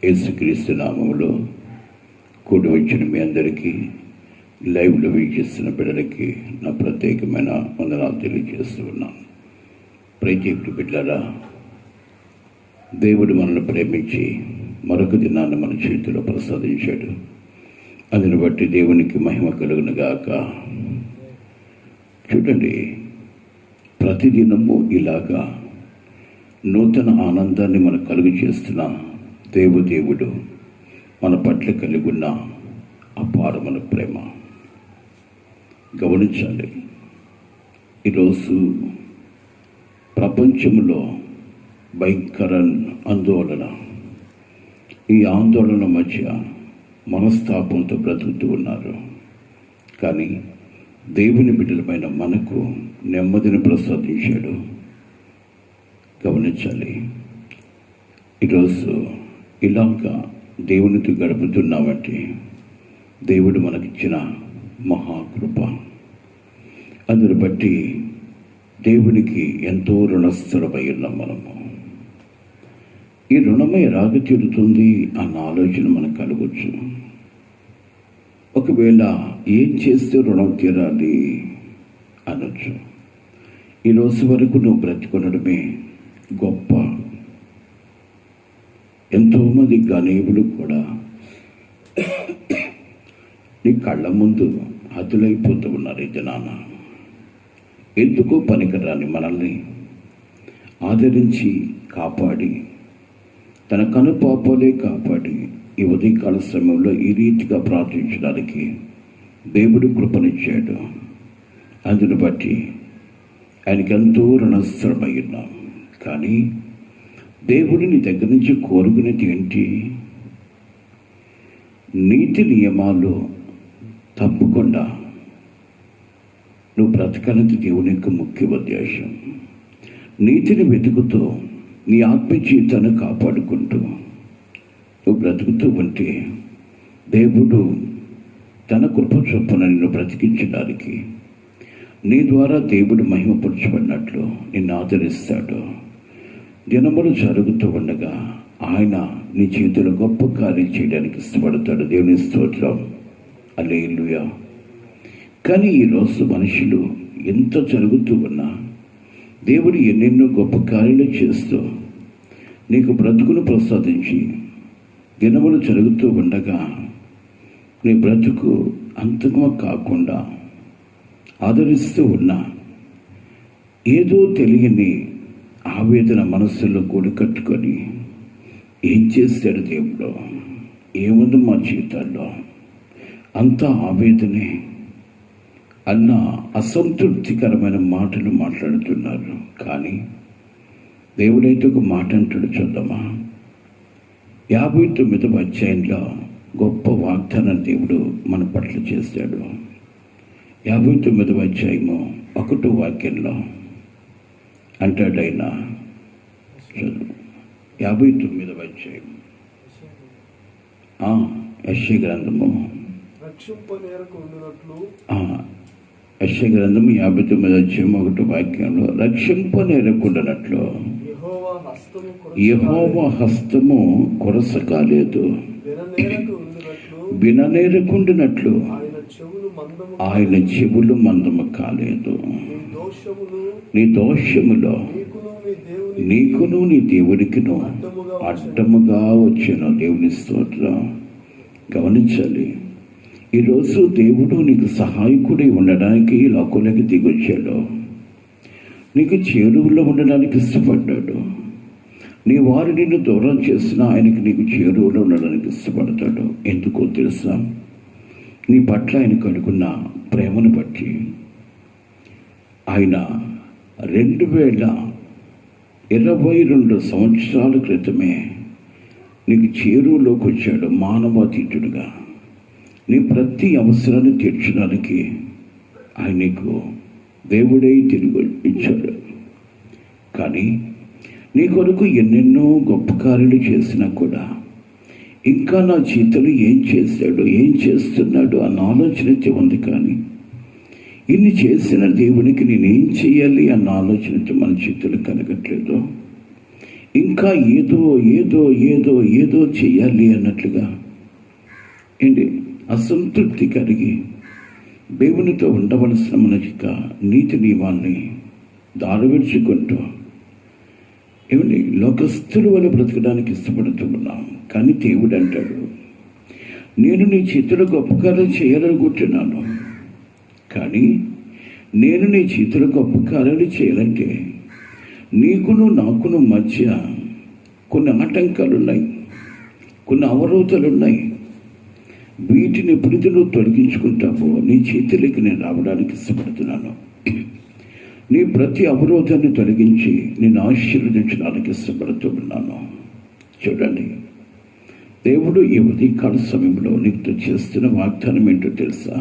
యేసుక్రీస్తు నామములో కూడి వచ్చిన మీ అందరికీ, లైవ్లో వీక్షిస్తున్న బిడ్డలకి నా ప్రత్యేకమైన వందనాలు తెలియజేస్తూ ఉన్నాను. ప్రియమైన బిడ్డలారా, దేవుడు మనల్ని ప్రేమించి మరొక దినాన్ని మన చేతిలో ప్రసాదించాడు. అందుని బట్టి దేవునికి మహిమ కలుగును గాక. చూడండి, ప్రతిదినము ఇలాగా నూతన ఆనందాన్ని మనకు కలుగు చేస్తున్న దేవుడు మన పట్ల కలిగి ఉన్న అపారమైన ప్రేమ గమనించాలి. ఈరోజు ప్రపంచంలో భయంకర ఆందోళన, ఈ ఆందోళన మధ్య మనస్తాపంతో బ్రతుకుతూ ఉన్నారు. కానీ దేవుని బిడ్డలమైన మనకు నెమ్మదిని ప్రసాదించాడు. గమనించాలి, ఈరోజు ఇలాగా దేవునితో గడుపుతున్నామంటే దేవుడు మనకిచ్చిన మహాకృప. అందుని బట్టి దేవునికి ఎంతో రుణస్థులమై ఉన్నాం మనము. ఈ రుణమే రాగ తీరుతుంది అన్న ఆలోచన మనకు కలగవచ్చు. ఒకవేళ ఏం చేస్తే రుణం తీరాలి అనొచ్చు. ఈరోజు వరకు నువ్వు బ్రతికొనడమే గొప్ప. ఎంతోమంది గణేవులు కూడా నీ కళ్ళ ముందు హతులైపోతూ ఉన్నారు. ఈ దినాన ఎందుకో పనికిరాని మనల్ని ఆదరించి కాపాడి, తన కనుపాపలే కాపాడి ఈ ఉదయకాల సమయంలో ఈ రీతిగా ప్రార్థించడానికి దేవుడు కృపనిచ్చాడు. అందుని బట్టి ఆయనకి ఎంతో రుణస్థులమై ఉన్నాం. కానీ దేవుడు నీ దగ్గర నుంచి కోరుకునేది ఏంటి? నీతి నియమాలు తప్పకుండా నువ్వు బ్రతకాలని దేవుని యొక్క ముఖ్య ఉద్దేశం. నీతిని వెతుకుతూ నీ ఆత్మ జీవితాన్ని కాపాడుకుంటూ నువ్వు బ్రతుకుతూ ఉంటే దేవుడు తన కృప చొప్పున నిన్ను బ్రతికించడానికి, నీ ద్వారా దేవుడు మహిమపరచబడినట్లు నిన్ను ఆదరిస్తాడు. దినములు జరుగుతూ ఉండగా ఆయన నీ జీవితంలో గొప్ప కార్యం చేయడానికి ఇష్టపడతాడు. దేవుని స్తోత్రం, హల్లెలూయా. కానీ ఈరోజు మనుషులు ఎంత జరుగుతూ ఉన్నా దేవుడు ఎన్నెన్నో గొప్ప కార్యాలు చేస్తూ నీకు బ్రతుకును ప్రసాదించి దినములు జరుగుతూ ఉండగా నీ బ్రతుకు అంతగా కాకుండా ఆదరిస్తూ ఉన్నా ఏదో తెలియని ఆవేదన మనస్సులో గూడు కట్టుకొని ఏం చేస్తాడు దేవుడు, ఏముంది మా జీవితాల్లో అంతా ఆవేదనే అన్న అసంతృప్తికరమైన మాటలు మాట్లాడుతున్నారు. కానీ దేవుడైతే ఒక మాట అంటాడు, చూద్దామా. 59వ అధ్యాయంలో గొప్ప వాగ్దానం దేవుడు మన పట్ల చేశాడు. 59వ అధ్యాయము 1వ వాక్యంలో అంటాడు ఆయన, చదువు. 59వ అధ్యాయం యెషయా గ్రంథము, యెషయా గ్రంథము 59వ అధ్యాయం 1వ వాక్యంలో, రక్షింపనేరకుండానట్లు యెహోవా హస్తము కొరస కాలేదు, విననేరకుండానట్లు ఆయన చెవులు మందము కాలేదు. నీ దోషములో నీకును నీ దేవుడికిను అడ్డముగా వచ్చిన దేవుని స్తోత్రం. గమనించాలి, ఈరోజు దేవుడు నీకు సహాయకుడై ఉండడానికి ఈ లోకంలోకి దిగొచ్చాడు. నీకు చేరువులో ఉండడానికి ఇష్టపడ్డాడు. నీ వారు నిన్ను దూరం చేసినా ఆయనకి నీకు చేరువులో ఉండడానికి ఇష్టపడతాడు. ఎందుకో తెలుసా? నీ పట్ల ఆయన కలుగున్న ప్రేమను బట్టి. ఆయన 2022 సంవత్సరాల క్రితమే నీకు చేరువులోకి వచ్చాడు మానవాతీతుడుగా. నీ ప్రతి అవసరాన్ని తీర్చడానికి ఆయన నీకు దేవుడై తిరిగి ఇచ్చాడు. కానీ నీ కొరకు ఎన్నెన్నో గొప్ప కార్యాలు చేసినా కూడా ఇంకా నా జీవితంలో ఏం చేశాడు, ఏం చేస్తున్నాడు అన్న ఆలోచన అయితే ఉంది. కానీ ఇన్ని చేసిన దేవునికి నేనేం చేయాలి అన్న ఆలోచనతో మన జీవితంలో కలగట్లేదు. ఇంకా ఏదో ఏదో ఏదో ఏదో చెయ్యాలి అన్నట్లుగా ఏంటి అసంతృప్తి కలిగి దేవునితో ఉండవలసిన మన యొక్క నీతి నియమాన్ని దారవిడ్చుకుంటూ ఏమండి లోకస్తులు వల్ల బ్రతకడానికి ఇష్టపడుతూ ఉన్నాం. కానీ దేవుడు అంటాడు, నేను నీ చేతులకు ఉపకారం చేయాలనుకుంటున్నాను, కానీ నేను నీ చేతులకు ఉపకారాలు చేయాలంటే నీకును నాకును మధ్య కొన్ని ఆటంకాలున్నాయి, కొన్ని అవరోధాలున్నాయి. వీటిని ఎప్పుడైతే నువ్వు తొలగించుకుంటావో నీ చేతులకి నేను రావడానికి ఇష్టపడుతున్నాను. నీ ప్రతి అవరోధాన్ని తొలగించి నేను ఆశీర్వదించడానికి ఇష్టపడుతూ ఉన్నాను. చూడండి, దేవుడు ఈ ఉదయకాల సమయంలో నీతో చేస్తున్న వాగ్దానం ఏంటో తెలుసా?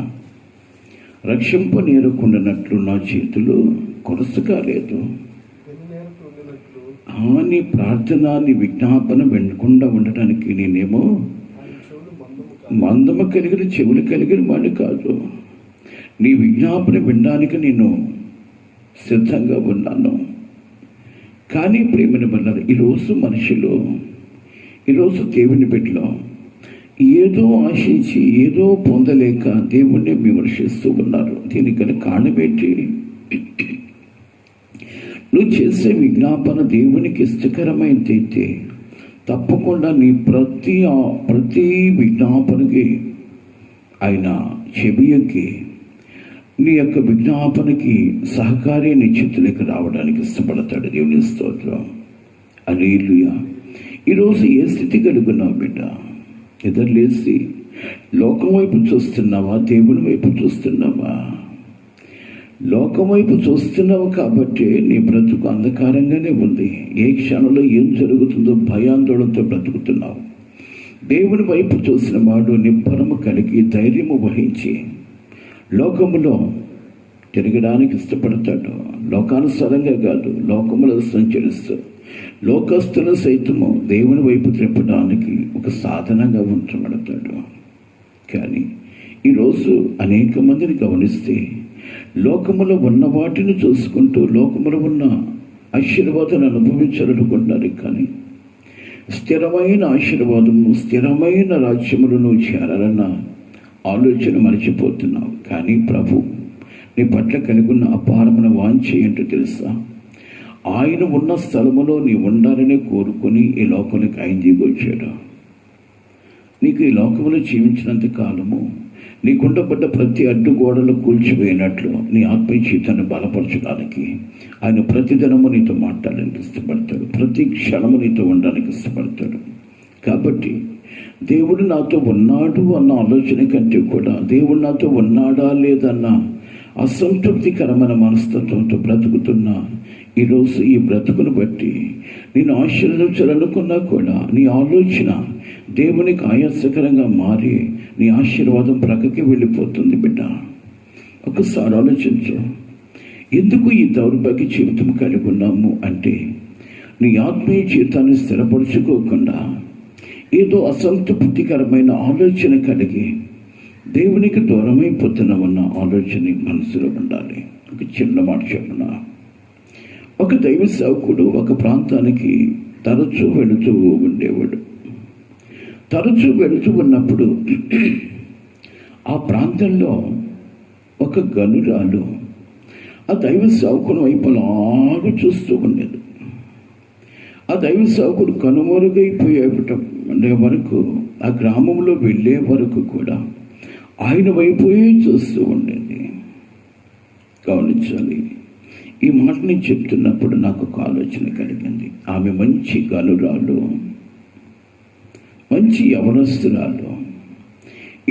రక్షింపనేరకుండానట్లు నా చేతులు కొరసు కాలేదు, నీ ప్రార్థన నీ విజ్ఞాపన వినకుండా ఉండటానికి నేనేమో మందము కలిగిన చెవులు కలిగిన వాడిని కాదు. నీ విజ్ఞాపన వినడానికి నేను సిద్ధంగా ఉన్నాను. కానీ ప్రేమని వల్ల ఈరోజు మనుషులు, ఈరోజు దేవుని బిడ్డలో ఏదో ఆశించి ఏదో పొందలేక దేవుణ్ణి విమర్శిస్తూ ఉన్నారు. దీనికి కారణమేంటి? నువ్వు చేసే విజ్ఞాపన దేవునికి ఇష్టకరమైనదైతే తప్పకుండా నీ ప్రతి విజ్ఞాపనకి ఆయన చెవియకి నీ యొక్క విజ్ఞాపనకి సహకారి నీ చేతులకు రావడానికి ఇష్టపడతాడు. దేవుని స్తోత్రం. హల్లెలూయా. ఈరోజు ఏ స్థితి కలుగున్నావు బిడ్డ? ఎదురులేసి లోకం వైపు చూస్తున్నావా, దేవుని వైపు చూస్తున్నావా? లోకం వైపు చూస్తున్నావు కాబట్టి నీ బ్రతుకు అంధకారంగానే ఉంది. ఏ క్షణంలో ఏం జరుగుతుందో భయాందోళనతో బ్రతుకుతున్నావు. దేవుని వైపు చూసిన వాడు నిబ్బరము కలిగి ధైర్యము వహించి లోకములో తిరగడానికి ఇష్టపడతాడు. లోకానుసారంగా కాదు, లోకములో సంచరిస్తూ లోకస్తులు సైతము దేవుని వైపు త్రిప్పడానికి ఒక సాధనంగా ఉంచబడతాడు. కానీ ఈరోజు అనేక మందిని గమనిస్తే లోకములో ఉన్న వాటిని చూసుకుంటూ లోకములో ఉన్న ఆశీర్వాదాన్ని అనుభవించాలనుకుంటున్నారు. కానీ స్థిరమైన ఆశీర్వాదము, స్థిరమైన రాజ్యములను చేరాలన్న ఆలోచన మర్చిపోతున్నావు. కానీ ప్రభు నీ పట్ల కలిగి ఉన్న అపారమైన వాంఛ ఏంటో తెలుసా? ఆయన ఉన్న స్థలములో నీ ఉండాలని కోరుకొని ఈ లోకానికి ఆయన దిగొచ్చాడు. నీకు ఈ లోకములో జీవించినంత కాలము నీకుండబడ్డ ప్రతి అడ్డుగోడలు కూల్చివేయనట్లు నీ ఆత్మీయ జీవితాన్ని బలపరచడానికి ఆయన ప్రతిదినము నీతో మాట్లాడడానికి ఇష్టపడతాడు. ప్రతి క్షణము నీతో ఉండడానికి ఇష్టపడతాడు. కాబట్టి దేవుడు నాతో ఉన్నాడు అన్న ఆలోచన కంటే కూడా దేవుడు నాతో ఉన్నాడా లేదన్న అసంతృప్తికరమైన మనస్తత్వంతో బ్రతుకుతున్నా ఈరోజు ఈ బ్రతుకును బట్టి నేను ఆశీర్వదించాలనుకున్నా కూడా నీ ఆలోచన దేవునికి ఆయాసకరంగా మారి నీ ఆశీర్వాదం ప్రక్కకి వెళ్ళిపోతుంది. బిడ్డ, ఒకసారి ఆలోచించు. ఎందుకు ఈ దౌర్భాగ్య జీవితం కలిగి ఉన్నాము అంటే నీ ఆత్మీయ జీవితాన్ని స్థిరపరుచుకోకుండా ఏదో అసంతృప్తికరమైన ఆలోచన కలిగి దేవునికి దూరమైపోతున్నామన్న ఆలోచన మనసులో ఉండాలి. ఒక చిన్న మాట చెప్పనా? ఒక దైవ సేవకుడు ఒక ప్రాంతానికి తరచూ వెళుతూ ఉండేవాడు. తరచూ వెళుతూ ఉన్నప్పుడు ఆ ప్రాంతంలో ఒక గనురాలు ఆ దైవ సేవకుని వైపు లాగా చూస్తూ ఉండేది. ఆ దైవ సేవకుడు కనుమరుగైపోయే వరకు, ఆ గ్రామంలో వెళ్ళే వరకు కూడా ఆయన వైపే చూస్తూ ఉండేది. గమనించాలి. ఈ మాట నేను చెప్తున్నప్పుడు నాకు ఒక ఆలోచన కలిగింది. ఆమె మంచి గనురాలు, మంచి యవనస్తురాలు.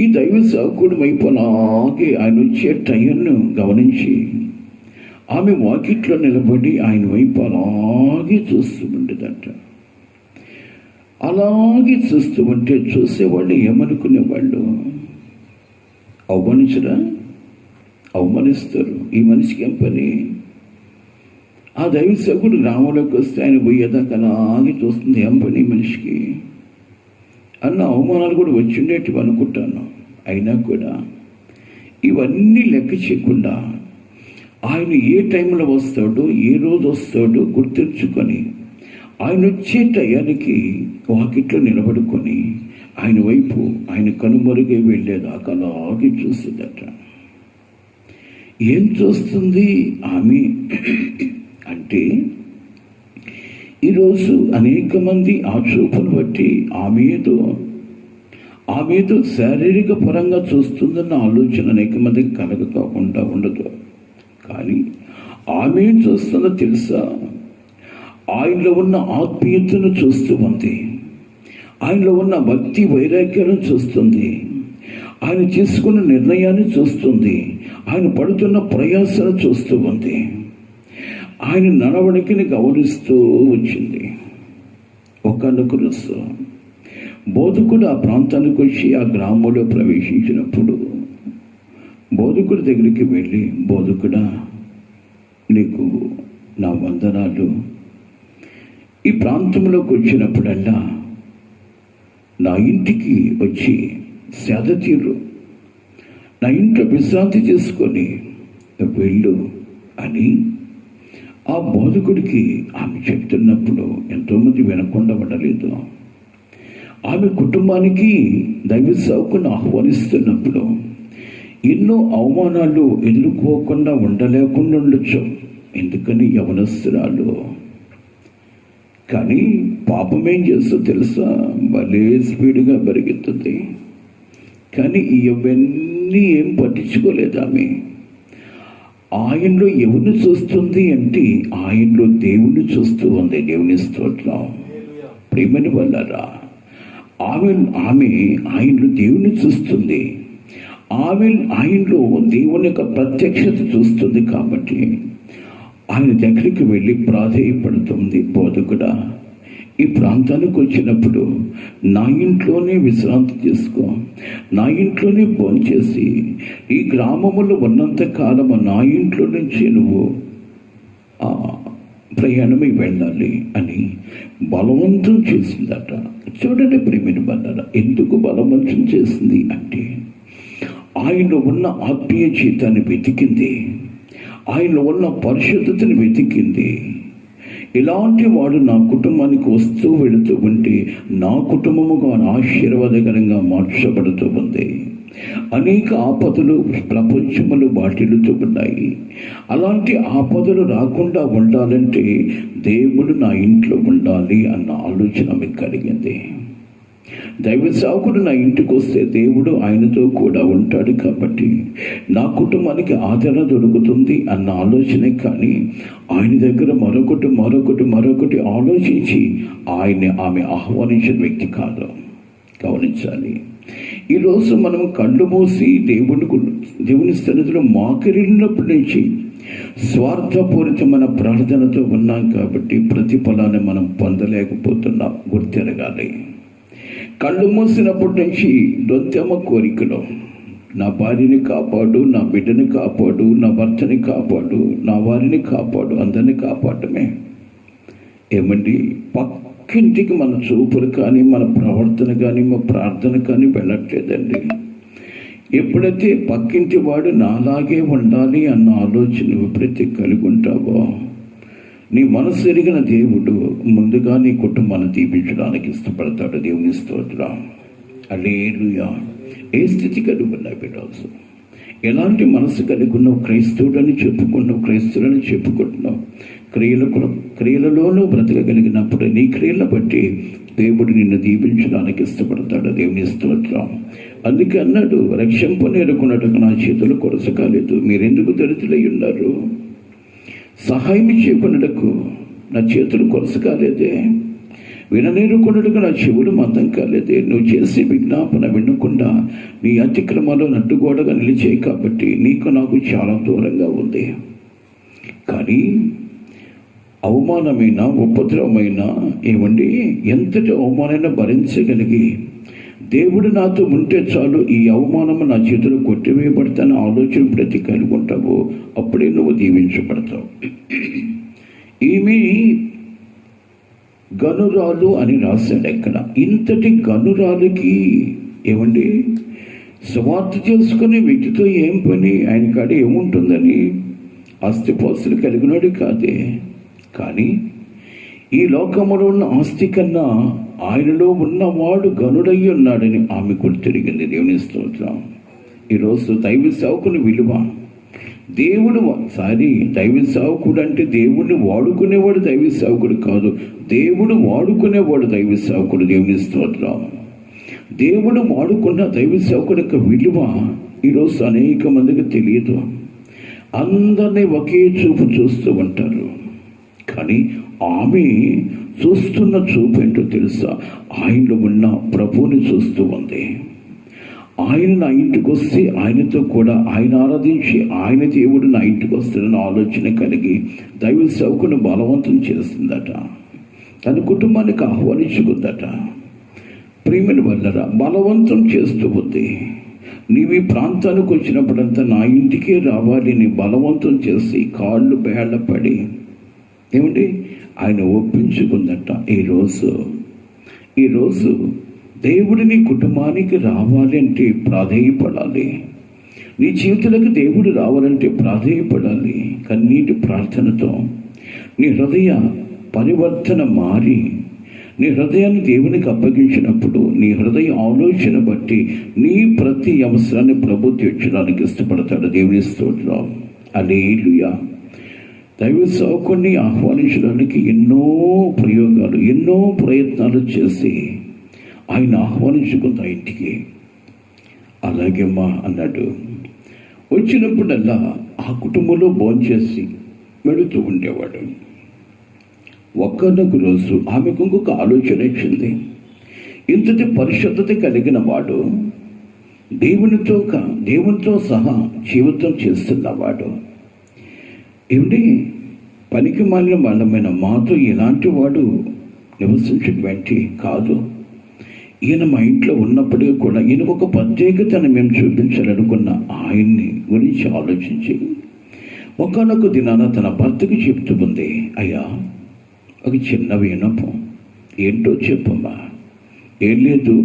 ఈ దైవ సేవకుడి వైపు అలాగే ఆయన వచ్చే టైంను గమనించి ఆమె వాకిట్లో నిలబడి ఆయన వైపు అలాగే చూస్తూ ఉండేదట. అలాగే చూస్తూ ఉంటే చూసేవాళ్ళు ఏమనుకునేవాళ్ళు? అవమానించరా? అవమానిస్తారు. ఈ మనిషికి ఏం పని? ఆ దైవ సేవకుడు గ్రామంలోకి వస్తే ఆయన పోయేదాకా అలాగే చూస్తుంది. ఏం పని మనిషికి అన్న అవమానాలు కూడా వచ్చిండేటివి అనుకుంటాను. అయినా కూడా ఇవన్నీ లెక్క చేయకుండా ఆయన ఏ టైంలో వస్తాడో, ఏ రోజు వస్తాడో గుర్తుంచుకొని ఆయన వచ్చే టయానికి వాకిట్లో నిలబడుకొని ఆయన వైపు ఆయన కనుమరుగై వెళ్ళేదాకా అలాగే చూస్తుందట. ఏం చూస్తుంది ఆమె అంటే, ఈరోజు అనేక మంది ఆ చూపును బట్టి ఆమెతో శారీరక పరంగా చూస్తుందన్న ఆలోచన అనేక మందికి కలగకుండా ఉండదు. కానీ ఆమె ఏం చూస్తుందో తెలుసా? ఆయనలో ఉన్న ఆత్మీయతను చూస్తూ ఉంది, ఆయనలో ఉన్న భక్తి వైరాగ్యాలను చూస్తుంది, ఆయన తీసుకున్న నిర్ణయాన్ని చూస్తుంది, ఆయన పడుతున్న ప్రయాసను చూస్తూ ఉంది, ఆయన నడవడికని గమనిస్తూ వచ్చింది. ఒకనొక రోజు బోధకుడు ఆ ప్రాంతానికి వచ్చి ఆ గ్రామంలో ప్రవేశించినప్పుడు బోధకుడి దగ్గరికి వెళ్ళి, బోధకుడా, నీకు నా వందనాలు. ఈ ప్రాంతంలోకి వచ్చినప్పుడల్లా నా ఇంటికి వచ్చి సేద తీరు, నా ఇంట్లో విశ్రాంతి చేసుకొని వెళ్ళు అని ఆ బోధకుడికి ఆమె చెప్తున్నప్పుడు ఎంతోమంది వినకుండా ఉండలేదు. ఆమె కుటుంబానికి దైవ సేవకుని ఆహ్వానిస్తున్నప్పుడు ఎన్నో అవమానాలు ఎదుర్కోకుండా ఉండలేకుండా ఉండొచ్చు. ఎందుకని యవనస్తురాలు. కానీ పాపం ఏం చేస్తో తెలుసా? భలే స్పీడ్గా పరిగెత్తుంది. కానీ ఇవన్నీ ఏం పట్టించుకోలేదు ఆమె. ఆయనలో ఎవరిని చూస్తుంది అంటే ఆయనలో దేవుణ్ణి చూస్తూ ఉంది. దేవుని స్తోత్రం. ప్రేమని వల్లరా ఆమె ఆయనలో దేవుణ్ణి చూస్తుంది. ఆయనలో దేవుని యొక్క ప్రత్యక్షత చూస్తుంది. కాబట్టి ఆయన దగ్గరికి వెళ్ళి ప్రాధేయపడుతుంది, బోధకుడా, ఈ ప్రాంతానికి వచ్చినప్పుడు నా ఇంట్లోనే విశ్రాంతి చేసుకో, నా ఇంట్లోనే భోంచేసి ఈ గ్రామములో ఉన్నంత కాలము నా ఇంట్లో నుంచి నువ్వు ప్రయాణమై వెళ్ళాలి అని బలవంతం చేసిందట. చూడండి ప్రేమిని బండారా, ఎందుకు బలవంతం చేసింది అంటే ఆయనలో ఉన్న ఆత్మీయ జీతాన్ని వెతికింది, ఆయనలో ఉన్న పరిశుద్ధతని వెతికింది. ఇలాంటి వాడు నా కుటుంబానికి వస్తూ వెళుతూ ఉంటే నా కుటుంబముగా ఆశీర్వాదకరంగా మార్చబడుతూ ఉంది. అనేక ఆపదలు ప్రపంచములు వాటిల్లుతూ ఉన్నాయి. అలాంటి ఆపదలు రాకుండా ఉండాలంటే దేవుడు నా ఇంట్లో ఉండాలి అన్న ఆలోచన మీకు కలిగింది. దైవ సేవకుడు నా ఇంటికి వస్తే దేవుడు ఆయనతో కూడా ఉంటాడు కాబట్టి నా కుటుంబానికి ఆదరణ దొరుకుతుంది అన్న ఆలోచనే కానీ ఆయన దగ్గర మరొకటి ఆలోచించి ఆమె ఆహ్వానించిన వ్యక్తి కాదు. గమనించాలి. ఈరోజు మనం కళ్ళు మూసి దేవుని సన్నిధిలో మోకరిల్లినప్పటి నుంచి స్వార్థపూరితమైన ప్రార్థనతో ఉన్నాం కాబట్టి ప్రతిఫలాన్ని మనం పొందలేకపోతున్నాం. గుర్తెరగాలి. కళ్ళు మూసినప్పటి నుంచి దొంతెమ్మ కోరికలు, నా భార్యని కాపాడు, నా బిడ్డని కాపాడు, నా భర్తని కాపాడు, నా వారిని కాపాడు, అందరినీ కాపాడమే. ఏమండి, పక్కింటికి మన చూపులు కానీ మన ప్రవర్తన కానీ మన ప్రార్థన కానీ వెళ్ళట్లేదండి. ఎప్పుడైతే పక్కింటి వాడు నాలాగే ఉండాలి అన్న ఆలోచన విపరీతం కలిగి ఉంటావో నీ మనసు ఎరిగిన దేవుడు ముందుగా నీ కుటుంబాన్ని దీపించడానికి ఇష్టపడతాడు. దేవుని స్తోత్రం. హల్లెలూయా. ఏ స్థితి కలిగి ఉన్నావు ఈరోజు? ఎలాంటి మనసు కలిగి ఉన్నావు? క్రైస్తవుడని చెప్పుకుంటున్నావు. క్రియలలోనూ బ్రతకగలిగినప్పుడు నీ క్రియలను బట్టి దేవుడు నిన్ను దీపించడానికి ఇష్టపడతాడు. దేవుని స్తోత్రం. అందుకే అన్నాడు, రక్షింపనేరుకున్నట్టుగా నా చేతులు కొరసకాలేదు. మీరెందుకు దరిద్రులై ఉన్నారు? సహాయం చేయకున్నటకు నా చేతులు కొరస కాలేదే, విననేరుకున్నట్టుగా నా చెవులు మందం కాలేదే. నువ్వు చేసే విజ్ఞాపన వినకుండా నీ అతిక్రమాలు నట్టుగోడగా నిలిచాయి కాబట్టి నీకు నాకు చాలా దూరంగా ఉంది. కానీ అవమానమైన ఉపద్రవమైన ఏమండి ఎంతటి అవమానైనా భరించగలిగి దేవుడు నాతో ఉంటే చాలు, ఈ అవమానము నా చేతులు కొట్టివేయబడతాను ఆలోచన ప్రతి కలిగి ఉంటావు. అప్పుడే నువ్వు దీవించబడతావు. ఈమె గనురాలు అని రాశాడు. ఎక్కడ ఇంతటి గనురాలుకి ఏమండి సువార్త చేసుకునే వ్యక్తితో ఏం పని? ఆయన కాడ ఏముంటుందని ఆస్తిపాస్తులు కలిగినాడు కాదే. కానీ ఈ లోకములో ఉన్న ఆస్తి కన్నా ఆయనలో ఉన్నవాడు గనుడై ఉన్నాడని ఆమె గుర్తిరిగింది. దేవుని స్తోత్రం. ఈరోజు దైవ సేవకుని విలువ, దైవ సేవకుడు అంటే దేవుడిని వాడుకునేవాడు దైవ సేవకుడు కాదు, దేవుడు వాడుకునేవాడు దైవ సేవకుడు. దేవుని స్తోత్రం. దేవుడు వాడుకున్న దైవ సేవకుడి యొక్క విలువ ఈరోజు అనేక మందికి తెలియదు. అందరినీ ఒకే చూపు చూస్తూ ఉంటారు. కానీ ఆమె చూస్తున్న చూపు ఏంటో తెలుసా? ఆయనలో ఉన్న ప్రభువుని చూస్తూ ఉంది. ఆయన నా ఇంటికి వస్తే ఆయనతో కూడా ఆయన ఆరాధించి ఆయన దేవుడు నా ఇంటికి వస్తాడని ఆలోచన కలిగి దైవ సేవకుని బలవంతం చేస్తుందట. తన కుటుంబానికి ఆహ్వానించుకుందట. ప్రేమని వల్లరా బలవంతం చేస్తూ ఉంది. నీవు ఈ ప్రాంతానికి వచ్చినప్పుడంతా నా ఇంటికే రావాలి అని బలవంతం చేసి కాళ్ళు బేళ్ళపడి ఏమండి ఆయన ఒప్పించుకుందట. ఈరోజు దేవుడిని కుటుంబానికి రావాలి అంటే ప్రాధేయపడాలి. నీ జీవితంలోకి దేవుడు రావాలంటే ప్రాధేయపడాలి. కన్నీటి ప్రార్థనతో నీ హృదయ పరివర్తన మారి నీ హృదయాన్ని దేవునికి అప్పగించినప్పుడు నీ హృదయ ఆలోచన బట్టి నీ ప్రతి అవసరాన్ని ప్రభు తీర్చడానికి ఇష్టపడతాడు. దేవుని స్తోత్రం. హల్లెలూయా. దైవ సేవకుడిని ఆహ్వానించడానికి ఎన్నో ప్రయోగాలు, ఎన్నో ప్రయత్నాలు చేసి ఆయన ఆహ్వానించుకుంది ఆ ఇంటికి. అలాగేమ్మా అన్నాడు. వచ్చినప్పుడల్లా ఆ కుటుంబంలో భోంచేసి వెళుతూ ఉండేవాడు. ఒక్కనొక రోజు ఆమెకు ఇంకొక ఆలోచన వచ్చింది. ఇంతటి పరిశుద్ధత కలిగిన వాడు, దేవునితో సహా జీవితం చేస్తున్నవాడు, ఏమిటి పనికి మాలిన వాళ్ళమైన మాతో ఇలాంటి వాడు నివసించేటువంటి కాదు. ఈయన మా ఇంట్లో ఉన్నప్పటికీ కూడా ఈయన ఒక ప్రత్యేకతను మేము చూపించాలనుకున్న ఆయన్ని గురించి ఆలోచించి ఒకానొక దినాన తన భర్తకు చెప్తూ ఉంది, అయ్యా ఒక చిన్న వినపం. ఏంటో చెప్పమ్మా. ఏం లేదు,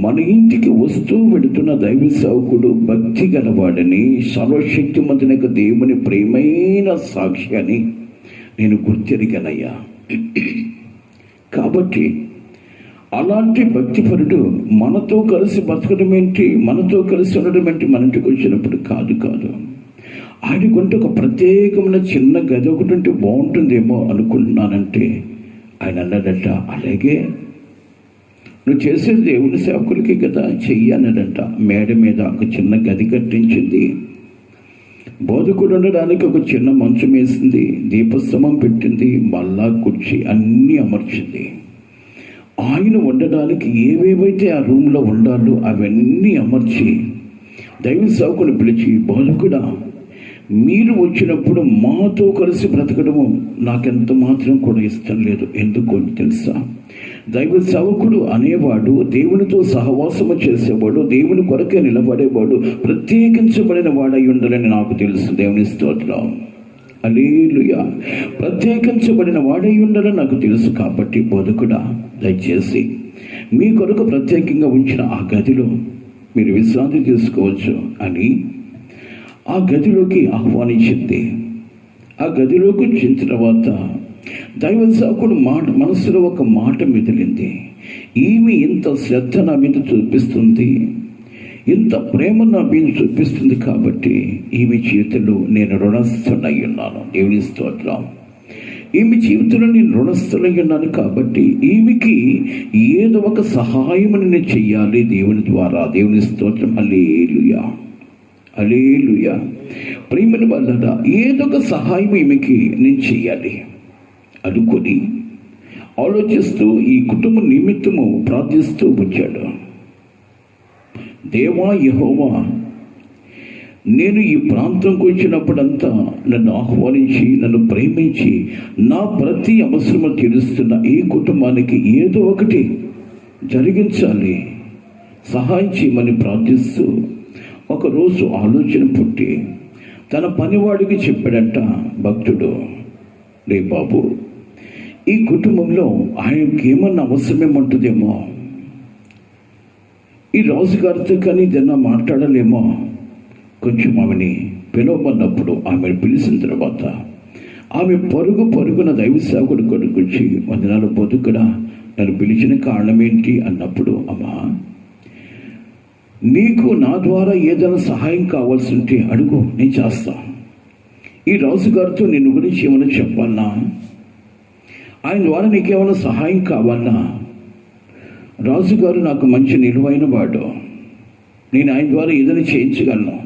మన ఇంటికి వస్తూ వెళుతున్న దైవ సేవకుడు భక్తి గలవాడని, సర్వశక్తిమంతుని దేవుని ప్రేమైన సాక్షి అని నేను గుర్తెరిగానయ్యా. కాబట్టి అలాంటి భక్తిపరుడు మనతో కలిసి బతకడం ఏంటి, మనతో కలిసి ఉండడం ఏంటి, మన ఇంటికి వచ్చినప్పుడు కాదు. ఆయనకుంటే ఒక ప్రత్యేకమైన చిన్న గది ఒకటి ఉంటే బాగుంటుందేమో అనుకుంటున్నానంటే ఆయన అన్నాడట, అలాగే నువ్వు చేసేది దేవుని సేవకులకి కదా, చెయ్యి అన్నాడంట. మేడ మీద ఒక చిన్న గది కట్టించింది. బోధకుడు ఉండడానికి ఒక చిన్న మంచం వేసింది, దీపస్తంభం పెట్టింది, మళ్ళా కుర్చీ అన్నీ అమర్చింది. ఆయన ఉండడానికి ఏవేవైతే ఆ రూమ్లో ఉండాలో అవన్నీ అమర్చి దైవ సేవకుని పిలిచి, బోధకుడా మీరు వచ్చినప్పుడు మాతో కలిసి బ్రతకడము నాకెంత మాత్రం కూడా ఇష్టం లేదు. ఎందుకు తెలుసా? దైవ సేవకుడు అనేవాడు దేవునితో సహవాసము చేసేవాడు, దేవుని కొరకే నిలబడేవాడు, ప్రత్యేకించబడిన వాడై ఉండాలని నాకు తెలుసు. దేవుని స్తోత్రం. హల్లెలూయా. ప్రత్యేకించబడిన వాడై ఉండాలని నాకు తెలుసు. కాబట్టి బోధకుడా దయచేసి మీ కొరకు ప్రత్యేకంగా ఉంచిన ఆ గదిలో మీరు విశ్రాంతి తీసుకోవచ్చు అని ఆ గదిలోకి ఆహ్వానించింది. ఆ గదిలోకి వచ్చిన తర్వాత దైవ సేవకుడు మనసులో ఒక మాట మెదిలింది. ఈమె ఇంత శ్రద్ధ నా మీద చూపిస్తుంది, ఇంత ప్రేమ నా మీద చూపిస్తుంది కాబట్టి ఈమె జీవితంలో నేను రుణస్థుడై ఉన్నాను. దేవుని స్తోత్రం. ఈమె జీవితంలో నేను రుణస్థుడై ఉన్నాను కాబట్టి ఈమెకి ఏదో ఒక సహాయం నేను చెయ్యాలి దేవుని ద్వారా. దేవుని స్తోత్రం. హల్లెలూయా. హల్లెలూయా. ప్రియమైన వాళ్ళరా, ఏదో ఒక సహాయం ఈమెకి నేను చెయ్యాలి అనుకొని ఆలోచిస్తూ ఈ కుటుంబ నిమిత్తము ప్రార్థిస్తూ వచ్చాడు. దేవా యెహోవా, నేను ఈ ప్రాంతంకు వచ్చినప్పుడంతా నన్ను ఆహ్వానించి నన్ను ప్రేమించి నా ప్రతి అవసరము తీరుస్తున్న ఈ కుటుంబానికి ఏదో ఒకటి జరిగించాలి, సహాయం చేయమని ప్రార్థిస్తూ ఒకరోజు ఆలోచన పుట్టి తన పనివాడికి చెప్పాడంట భక్తుడు, రే బాబు, ఈ కుటుంబంలో ఆయనకి ఏమన్నా అవసరమేమంటుందేమో, ఈ రాజుగారితో కానీ ఏదన్నా మాట్లాడలేమో, కొంచెం ఆమెని పిలవమన్నప్పుడు ఆమెను పిలిచిన తర్వాత ఆమె పరుగున దైవ సేవకుడి కొడుకొచ్చి, వందనాలు బతుకుడా, నన్ను పిలిచిన కారణం ఏంటి అన్నప్పుడు, అమ్మా నీకు నా ద్వారా ఏదైనా సహాయం కావాల్సి ఉంటే అడుగు, నేను చేస్తా. ఈ రాజుగారితో నిన్ను గురించి ఏమైనా చెప్పాలన్నా, ఆయన ద్వారా నీకేమైనా సహాయం కావాలన్నా, రాజుగారు నాకు మంచి నిలువైన వాడు, నేను ఆయన ద్వారా ఏదైనా చేయించగలను.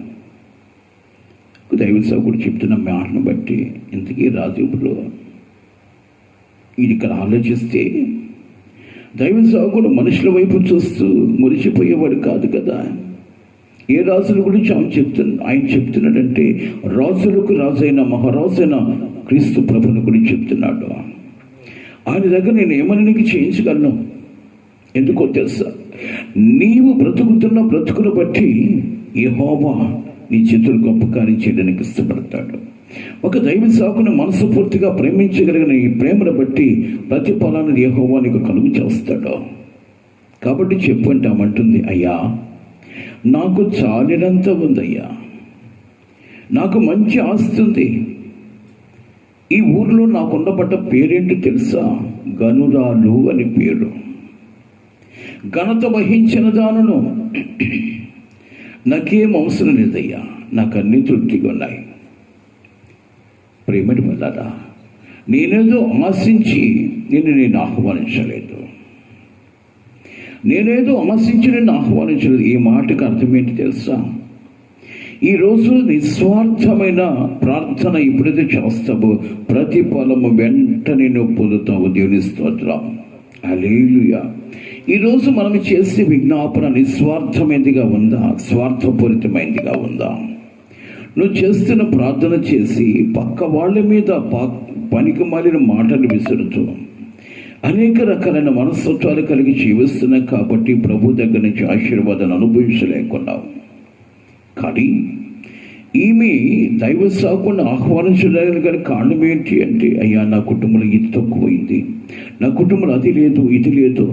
దైవ సేవకుడు చెప్తున్న మాటను బట్టి ఇంతకీ రాజు ఇప్పుడు ఇది ఇక్కడ ఆలోచిస్తే దైవ సేవకుడు మనుషుల వైపు చూస్తూ మురిసిపోయేవాడు కాదు కదా. ఏ రాజుల గురించి ఆయన చెప్తున్నాడంటే రాజులకు రాజైన మహారాజైన క్రీస్తు ప్రభుని గురించి చెప్తున్నాడు. ఆయన దగ్గర నేను ఏమని నీకు చేయించగలను? ఎందుకో తెలుసా, నీవు బ్రతుకుతున్న బ్రతుకును బట్టి యెహోవా నీ చేతులు గొప్ప కార్యం చేయడానికి ఇష్టపడతాడు. ఒక దైవ సేవకుని మనస్ఫూర్తిగా ప్రేమించగలిగిన ఈ ప్రేమను బట్టి ప్రతిఫలాన్ని యెహోవా నీకు కలుగు చేస్తాడు. కాబట్టి చెప్పంటామంటుంది, అయ్యా నాకు చాలినంత ఉందయ్యా, నాకు మంచి ఆస్తి ఉంది. ఈ ఊర్లో నాకు ఉండబడ్డ పేరేంటి తెలుసా? గనురాలు అని పేరు. ఘనత వహించిన దానును. నాకేం అవసరం లేదయ్యా, నాకు అన్నీ తృప్తిగా ఉన్నాయి. ప్రేమని వల్లరా నేనేదో ఆశించి నేను ఆహ్వానించలేదు. నేనేదో ఆశించి నేను ఆహ్వానించలేదు. ఈ మాటకు అర్థం ఏంటి తెలుసా? ఈరోజు నిస్వార్థమైన ప్రార్థన ఎప్పుడైతే చేస్తావో ప్రతిఫలము వెంటనే నువ్వు పొందుతావు. దేవుని స్తోత్రం, హల్లెలూయా. ఈరోజు మనం చేసే విజ్ఞాపన నిస్వార్థమైనదిగా ఉందా, స్వార్థపూరితమైనదిగా ఉందా? నువ్వు చేస్తున్న ప్రార్థన చేసి పక్క వాళ్ళ మీద పనికి మాలిన మాటలు విసురుతూ అనేక రకాలైన మనస్తత్వాలు కలిగి జీవిస్తున్నావు కాబట్టి ప్రభు దగ్గర నుంచి ఆశీర్వాదాన్ని అనుభవించలేకున్నావు. కానీ ఈమె దైవ సేవకుని ఆహ్వానించడానికి కారణం ఏంటి అంటే, అయ్యా నా కుటుంబంలో ఇది తక్కువైంది, నా కుటుంబంలో అది లేదు, ఇది లేదు,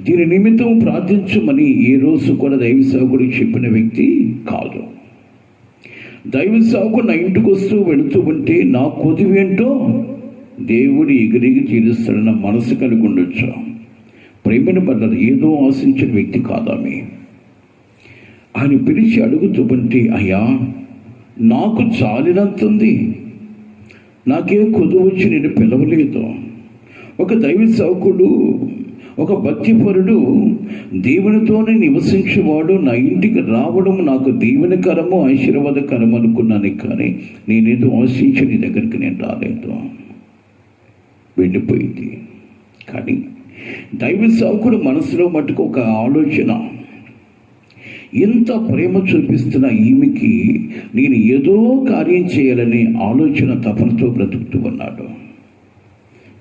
దీని నిమిత్తం ప్రార్థించమని ఏ రోజు కూడా దైవ సేవకుడికి చెప్పిన వ్యక్తి కాదు. దైవ సేవకుడు నా ఇంటికి వస్తూ వెళుతూ ఉంటే నా కొద్దివేంటో దేవుడు ఎగిరిగి తీరుస్తాడన్న మనసు కలిగి ఉండొచ్చు. ప్రేమను బల్ల ఏదో ఆశించిన వ్యక్తి కాదామె. ఆయన పిలిచి అడుగుతూ ఉంటే, అయ్యా నాకు చాలినంతుంది, నాకే కొదువు వచ్చి నేను పిలవలేదు. ఒక దైవ సేవకుడు, ఒక భక్తిపరుడు, దేవునితోనే నివసించేవాడు నా ఇంటికి రావడం నాకు దీవెనకరము ఆశీర్వాదకరము అనుకున్నాను. కానీ నేనేదో ఆశించి నీ దగ్గరికి నేను రాలేదు, వెళ్ళిపోయింది. కానీ దైవ సేవకుడు మనసులో మటుకు ఒక ఆలోచన, ఇంత ప్రేమ చూపిస్తున్న ఈమెకి నేను ఏదో కార్యం చేయాలని ఆలోచన తపనతో బ్రతుకుతూ ఉన్నాడు.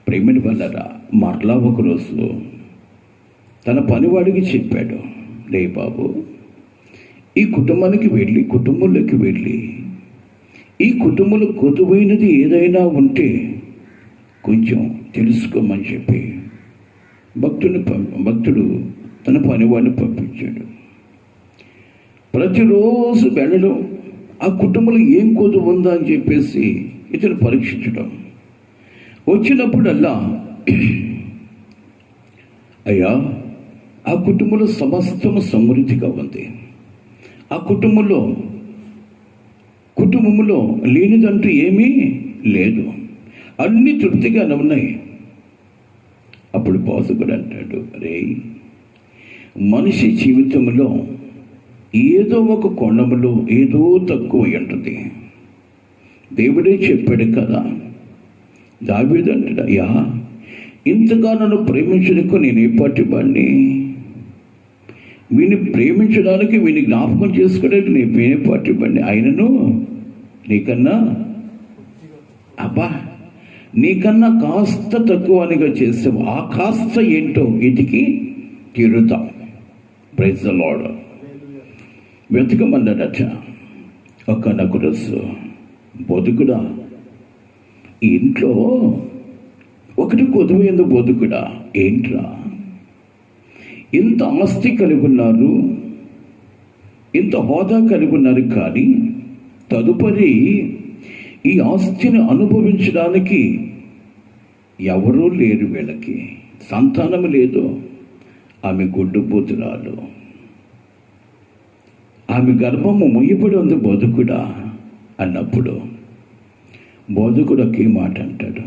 ప్రేమని వల్లరా మరలా ఒకరోజు తన పనివాడికి చెప్పాడు, రే బాబు, ఈ కుటుంబంలోకి వెళ్ళి ఈ కుటుంబంలో కొదువైనది ఏదైనా ఉంటే కొంచెం తెలుసుకోమని చెప్పి భక్తుడు తన పనివాడిని పంపించాడు. ప్రతిరోజు వెళ్ళడం, ఆ కుటుంబంలో ఏం కొదువు ఉందా అని చెప్పేసి ఇతను పరీక్షించడం. వచ్చినప్పుడల్లా, అయ్యా ఆ కుటుంబంలో సమస్తము సమృద్ధిగా ఉంది, ఆ కుటుంబంలో లేనిదంటూ ఏమీ లేదు, అన్ని తృప్తిగానే ఉన్నాయి. అప్పుడు బాసుకుడు అంటాడు, రే మనిషి జీవితంలో ఏదో ఒక కోణంలో ఏదో తక్కువ ఉంటుంది. దేవుడే చెప్పాడు కదా. దావీదు అంటాడు, అయ్యా ఇంతగా నన్ను ప్రేమించడానికి నేను ఏ పాటి వాడిని, వీడిని ప్రేమించడానికి, వీడిని జ్ఞాపకం చేసుకోవడానికి నేను ఏ పాటి వాడిని, ఆయనను నీకన్నా కాస్త తక్కువనిగా చేసావు, ఆ కాస్త ఏంటో ఇదికి తీరుతాం. Praise the Lord. వెతకమన్నాడట. ఒక్కనొక రోజు, బతుకుడా ఈ ఇంట్లో ఒకటి కొదువైంది, బతుకుడా ఏంట్రా, ఇంత ఆస్తి కలిగి ఉన్నారు, ఇంత హోదా కలిగి ఉన్నారు, కానీ తదుపరి ఈ ఆస్తిని అనుభవించడానికి ఎవరూ లేరు, వీళ్ళకి సంతానం లేదు. ఆమె గుడ్డుపోతురాలు, ఆమె గర్భము ముయ్యబడి ఉంది బోధకుడా అన్నప్పుడు బోధకుడు ఒకే మాట అంటాడు,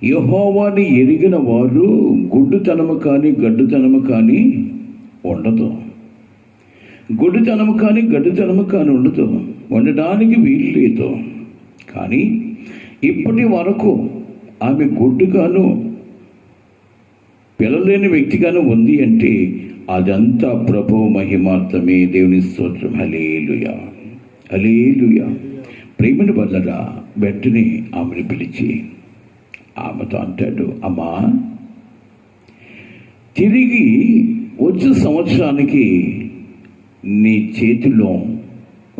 యెహోవాని ఎరిగిన వారు గుడ్డుతనము కానీ గడ్డుతనము కానీ ఉండదు. గుడ్డుతనము కానీ గడ్డుతనము కానీ ఉండదు, ఉండడానికి వీలు లేదు. కానీ ఇప్పటి వరకు ఆమె గుడ్డుగాను పిల్లలేని వ్యక్తిగాను ఉంది అంటే అదంతా ప్రభువు మహిమార్థమే. దేవుని స్తోత్రం. హల్లెలూయా, హల్లెలూయా. ప్రేమను వల్లరా వెంటనే ఆమెను పిలిచి ఆమెతో అంటాడు, అమ్మా, తిరిగి వచ్చే సంవత్సరానికి నీ చేతిలో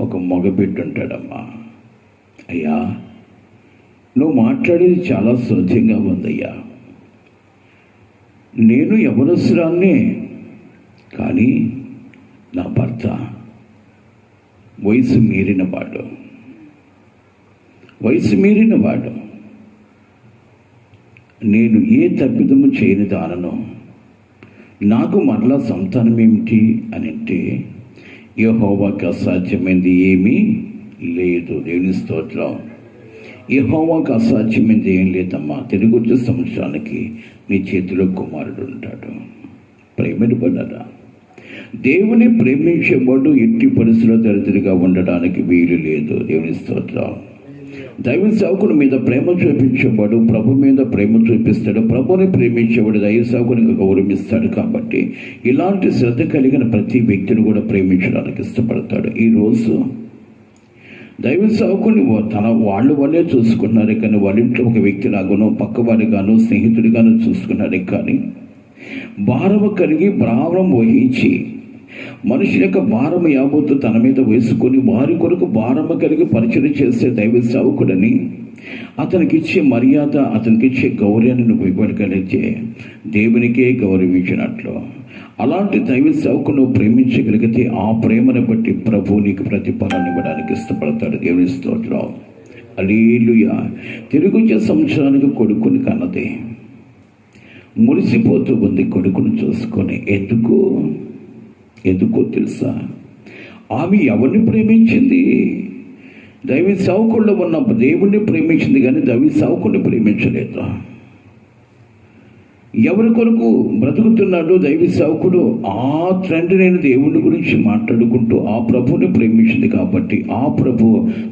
ఒక మగబిడ్డ ఉంటాడమ్మా. అయ్యా, నువ్వు మాట్లాడేది చాలా సహజంగా ఉందయ్యా. నేను యవనస్తురాన్నే, కానీ నా భర్త వయసు మీరిన వాడు. నేను ఏ తప్పిదము చేయని దానను, నాకు మరలా సంతానం ఏమిటి అని అంటే యెహోవాకి అసాధ్యమైంది ఏమీ లేదు. దేవుని స్తోత్రం. యెహోవాకి అసాధ్యమైంది ఏం లేదమ్మా. తిరిగి వచ్చే సంవత్సరానికి నీ చేతిలో కుమారుడు ఉంటాడు. ప్రేమను పడ్డరా, దేవుని ప్రేమించేవాడు ఎట్టి పరిస్థితుల్లో దరిద్రుడిగా ఉండడానికి వీలు లేదు. దేవుని స్తోత్రం. దైవ సేవకుని మీద ప్రేమ చూపించేవాడు ప్రభు మీద ప్రేమ చూపిస్తాడు. ప్రభుని ప్రేమించేవాడు దైవ సేవకునికి గౌరవిస్తాడు. కాబట్టి ఇలాంటి శ్రద్ధ కలిగిన ప్రతి వ్యక్తిని కూడా ప్రేమించడానికి ఇష్టపడతాడు. ఈరోజు దైవ సేవకుని వాళ్ళు వాళ్ళే చూసుకున్నారు, కానీ వాళ్ళ ఇంట్లో ఒక వ్యక్తిలాగానో పక్కవారిగానో స్నేహితుడిగానో చూసుకున్నారు. కానీ భారము కలిగి భారం వహించి మనుషుల యొక్క భారము యావత్తు తన మీద వేసుకొని వారి కొరకు భారము కలిగి పరిచయం చేసే దైవ సేవకుడని అతనికిచ్చే మర్యాద, అతనికిచ్చే గౌరవాన్ని నువ్వు ఇవ్వగలిగితే దేవునికే గౌరవించినట్లు. అలాంటి దైవ సేవకును నువ్వు ప్రేమించగలిగితే ఆ ప్రేమను బట్టి ప్రభు నీకు ప్రతిఫలాన్ని ఇవ్వడానికి ఇష్టపడతాడు. దేవుని స్తోత్రం. హల్లెలూయా. తిరిగి వచ్చే సంవత్సరానికి కొడుకుని కన్నది మురిసిపోతూ ఉంది కొడుకును చూసుకొని. ఎందుకో తెలుసా? ఆమె ఎవరిని ప్రేమించింది? దైవ సేవకుల్లో ఉన్న దేవుణ్ణి ప్రేమించింది, కానీ దైవ సేవకుని ప్రేమించలేదు. ఎవరి కొరకు బ్రతుకుతున్నాడు దైవ సేవకుడు? ఆ తండ్రినైన దేవుని గురించి మాట్లాడుకుంటూ ఆ ప్రభుని ప్రేమించింది. కాబట్టి ఆ ప్రభు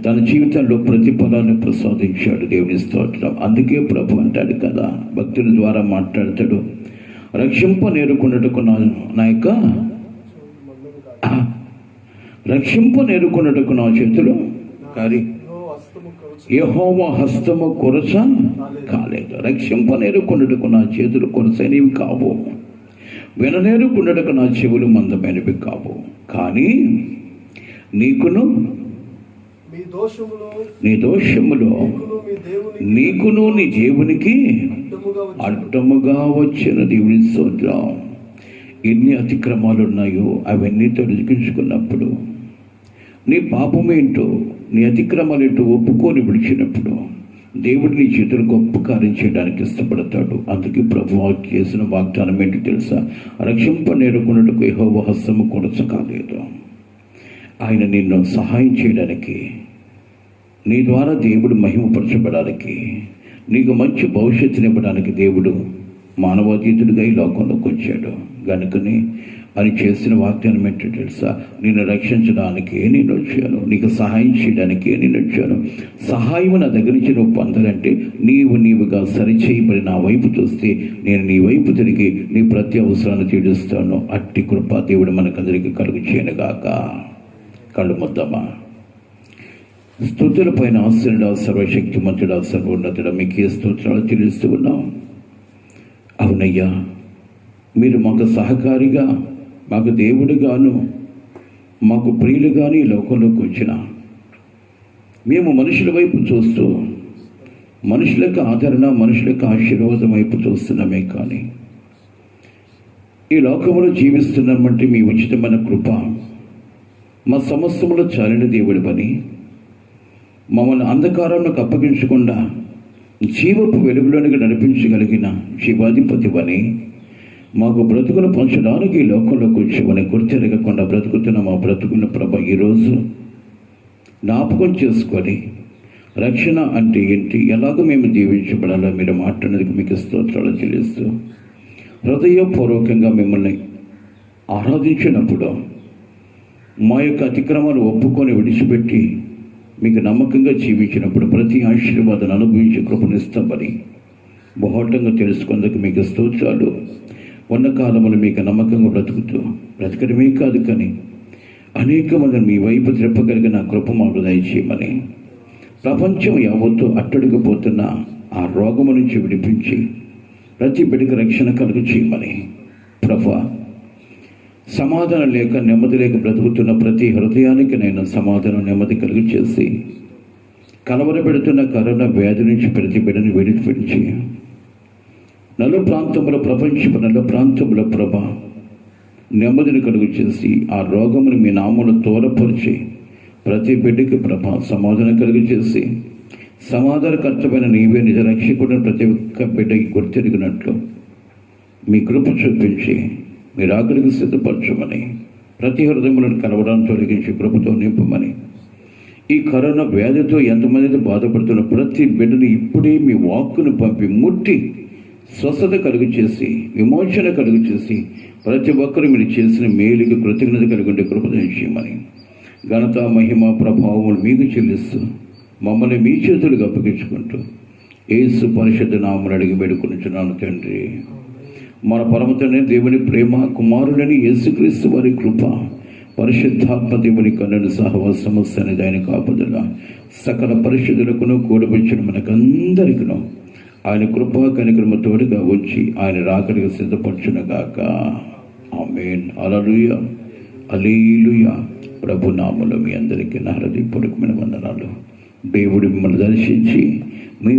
తన జీవితంలో ప్రతిఫలాన్ని ప్రసాదించాడు. దేవుని స్తోత్రం. అందుకే ప్రభు అంటాడు కదా, భక్తుల ద్వారా మాట్లాడతాడు, రక్షింప నేర్కొన్నటకు నా చేతులు కారి యెహోవా హస్తము కొరస కాలేదు. రక్షింపనేరుకున్నటకు నా చేతులు కొరసైనవి కావు, విననేరుకున్నటకు నా చెవులు మందమైనవి కావు. కానీ నీకును నీ దోషములో నీకును నీ దేవునికి అడ్డముగా వచ్చిన దేవుని స్తోత్రం. ఎన్ని అతిక్రమాలు ఉన్నాయో అవన్నీ తొలగించుకున్నప్పుడు, నీ పాపమేంటో నీ అతిక్రమాలు ఏంటో ఒప్పుకొని విడిచినప్పుడు దేవుడు నీ చేతులు గొప్ప కార్యం చేయడానికి ఇష్టపడతాడు. అందుకే ప్రభువు చేసిన వాగ్దానం ఏంటి తెలుసా? రక్షింప నేర్కొన్నటకు యెహోవా హస్తము కొరచ కాలేదు. ఆయన నిన్ను సహాయం చేయడానికి, నీ ద్వారా దేవుడు మహిమపరచబడానికి, నీకు మంచి భవిష్యత్తుని ఇవ్వడానికి దేవుడు మానవాతీతుడిగా ఈ లోకంలోకి వచ్చాడు. కనుకని అని చేసిన వాగ్దానం ఏంటో తెలుసా? నిన్ను రక్షించడానికే నేను వచ్చాను, నీకు సహాయం చేయడానికే నేను వచ్చాను. సహాయం నా దగ్గర నుంచి నువ్వు పొందాలంటే నీవుగా సరిచేయబడి నా వైపు చూస్తే నేను నీ వైపు తిరిగి నీ ప్రతి అవసరాన్ని తీరుస్తాను. అట్టి కృప దేవుడు మనకందరికీ కలుగు చేయనుగాక. కళ్ళు ముద్దమా. స్తుతుల పైన ఆశ్రయుడా, సర్వశక్తిమంతుడా, సర్వోన్నతుడా, మీకే స్తోత్రాలు చెల్లిస్తూ ఉన్నాం. అవునయ్యా, మీరు మాకు సహకారిగా, మాకు దేవుడిగాను, మాకు ప్రియులుగాను ఈ లోకంలోకి వచ్చిన మేము మనుషుల వైపు చూస్తూ మనుషులకు ఆదరణ, మనుషులకు ఆశీర్వాదం వైపు చూస్తున్నామే. కానీ ఈ లోకంలో జీవిస్తున్నామంటే మీ ఉచితమైన కృప, మా సమస్తములో చాలిన దేవుడి పని, మమ్మల్ని అంధకారంలోకి అప్పగించకుండా జీవపు వెలుగులోనికి నడిపించగలిగిన జీవాధిపతివని, మాకు బ్రతుకును పంచడానికి ఈ లోకంలోకి వచ్చి గుర్తెరగకుండా బ్రతుకుతున్న మా బ్రతుకున్న ప్రభ ఈరోజు జ్ఞాపకం చేసుకొని రక్షణ అంటే ఏంటి, ఎలాగో మేము దీవించబడాలో మీరు మాట్లాడేందుకు మీకు స్తోత్రాలు చెల్లిస్తూ హృదయపూర్వకంగా మిమ్మల్ని ఆరాధించినప్పుడు మా యొక్క అతిక్రమాలు ఒప్పుకొని విడిచిపెట్టి మీకు నమ్మకంగా జీవించినప్పుడు ప్రతి ఆశీర్వాదాన్ని అనుభవించి కృపనిస్తామని బహుటంగా తెలుసుకున్నందుకు మీకు స్తోత్రాలు. ఉన్న కాలంలో మీకు నమ్మకంగా బ్రతకడమే కాదు కానీ అనేక మందిని మీ వైపు త్రిప్పగలిగిన కృప మాకు దయచేయమని, ప్రపంచం యావత్తు అట్టడిగిపోతున్న ఆ రోగము నుంచి విడిపించి ప్రతి బిడ్డకు రక్షణ కలుగు చేయమని ప్రభా, సమాధానం లేక నెమ్మది లేక బ్రతుకుతున్న ప్రతి హృదయానికి నేను సమాధానం నెమ్మది కలుగు చేసి కలవరపెడుతున్న కరోనా వ్యాధి నుంచి ప్రతి బిడ్డను విడిపించి నలు ప్రాంతంలో ప్రపంచపు నలు ప్రాంతంలో ప్రభ నెమ్మదిని కలుగు చేసి ఆ రోగమును మీ నామమును తోరపరిచి ప్రతి బిడ్డకి ప్రభ సమాధానం కలుగు చేసి సమాధానకర్తమైన నీవే నిజ రక్షకుడిని ప్రతి ఒక్క బిడ్డకి గుర్తెరిగినట్లు మీ కృప చూపించి మీరు ఆఖరికి సిద్ధపరచమని, ప్రతి హృదయములను కలవడాన్ని తొలగించి కృపతో నింపమని, ఈ కరోనా వ్యాధితో ఎంతమంది బాధపడుతున్న ప్రతి బిడ్డని ఇప్పుడే మీ వాక్కును పంపి ముట్టి స్వస్థత కలుగు చేసి విమోచన కలుగు చేసి ప్రతి ఒక్కరు మీరు చేసిన మేలుకి కృతజ్ఞత కలిగి ఉండే కృప చేయమని, ఘనత మహిమ ప్రభావములు మీకు చెల్లిస్తూ మమ్మల్ని మీ చేతులకు అప్పగించుకుంటూ యేసు పరిశుద్ధ నామమున అడిగి వేడుకొనుచున్నాను తండ్రి. మన పరమ తండ్రి దేవుని ప్రేమ, కుమారుడని యేసుక్రీస్తు వారి కృప, పరిశుద్ధాత్మ దేవుని కన్నుని సహవాసము సన్నిధాన కాపుదల సకల పరిశుద్ధులకును కూడబించిన మనకందరికను ఆయన కృపా కనికరమ తోడుగా వచ్చి ఆయన రాకడిగా సిద్ధపరచునగాక. ఆమేన్. హల్లెలూయా, హల్లెలూయా. ప్రభు నామములో మీ అందరికీ నా హృదయపూర్వకమైన వందనాలు. దేవుడు మిమ్మల్ని దర్శించి మీ